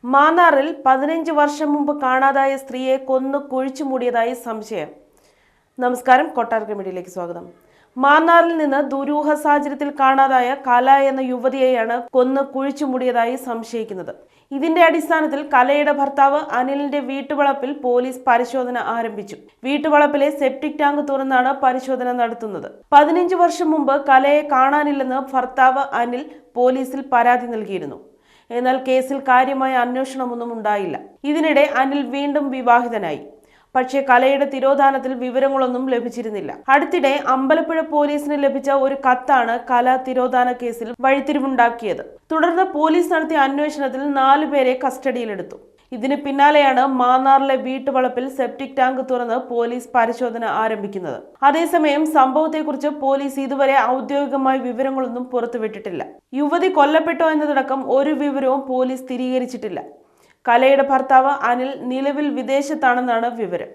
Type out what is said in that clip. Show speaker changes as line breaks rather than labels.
മാന്നാറിൽ 15 വർഷം മുമ്പ് കാണാതായ സ്ത്രീയെ കൊന്നു കുഴിച്ചു മൂടിയതായി സംശയം. നമസ്കാരം, കൊട്ടാരക്കര മീഡിയയിലേക്ക് സ്വാഗതം. മാന്നാറിൽ നിന്ന് ദുരൂഹ സാഹചര്യത്തിൽ കാണാതായ കല എന്ന യുവതിയെയാണ് കൊന്ന് കുഴിച്ചു മൂടിയതായി സംശയിക്കുന്നത്. ഇതിന്റെ അടിസ്ഥാനത്തിൽ കലയുടെ ഭർത്താവ് അനിലിന്റെ വീട്ടുവളപ്പിൽ പോലീസ് പരിശോധന ആരംഭിച്ചു. വീട്ടുവളപ്പിലെ സെപ്റ്റിക് ടാങ്ക് തുറന്നാണ് പരിശോധന നടത്തുന്നത്. 15 വർഷം മുമ്പ് കലയെ കാണാനില്ലെന്ന് ഭർത്താവ് അനിൽ പോലീസിൽ പരാതി നൽകിയിരുന്നു. എന്നാൽ കേസിൽ കാര്യമായ അന്വേഷണമൊന്നും ഉണ്ടായില്ല. ഇതിനിടെ അനിൽ വീണ്ടും വിവാഹിതനായി. പക്ഷേ കലയുടെ തിരോധാനത്തിൽ വിവരങ്ങളൊന്നും ലഭിച്ചിരുന്നില്ല. അടുത്തിടെ അമ്പലപ്പുഴ പോലീസിന് ലഭിച്ച ഒരു കത്താണ് കല തിരോധാന കേസിൽ വഴിത്തിരിവുണ്ടാക്കിയത്. തുടർന്ന് പോലീസ് നടത്തിയ അന്വേഷണത്തിൽ 4 പേരെ കസ്റ്റഡിയിലെടുത്തു. ഇതിന് പിന്നാലെയാണ് മാന്നാറിലെ വീട്ടുവളപ്പിൽ സെപ്റ്റിക് ടാങ്ക് തുറന്ന് പോലീസ് പരിശോധന ആരംഭിക്കുന്നത്. അതേസമയം സംഭവത്തെക്കുറിച്ച് പോലീസ് ഇതുവരെ ഔദ്യോഗികമായ വിവരങ്ങളൊന്നും പുറത്തുവിട്ടിട്ടില്ല. യുവതി കൊല്ലപ്പെട്ടോ എന്നതടക്കം ഒരു വിവരവും പോലീസ് സ്ഥിരീകരിച്ചിട്ടില്ല. കലയുടെ ഭർത്താവ് അനിൽ നിലവിൽ വിദേശത്താണെന്നാണ് വിവരം.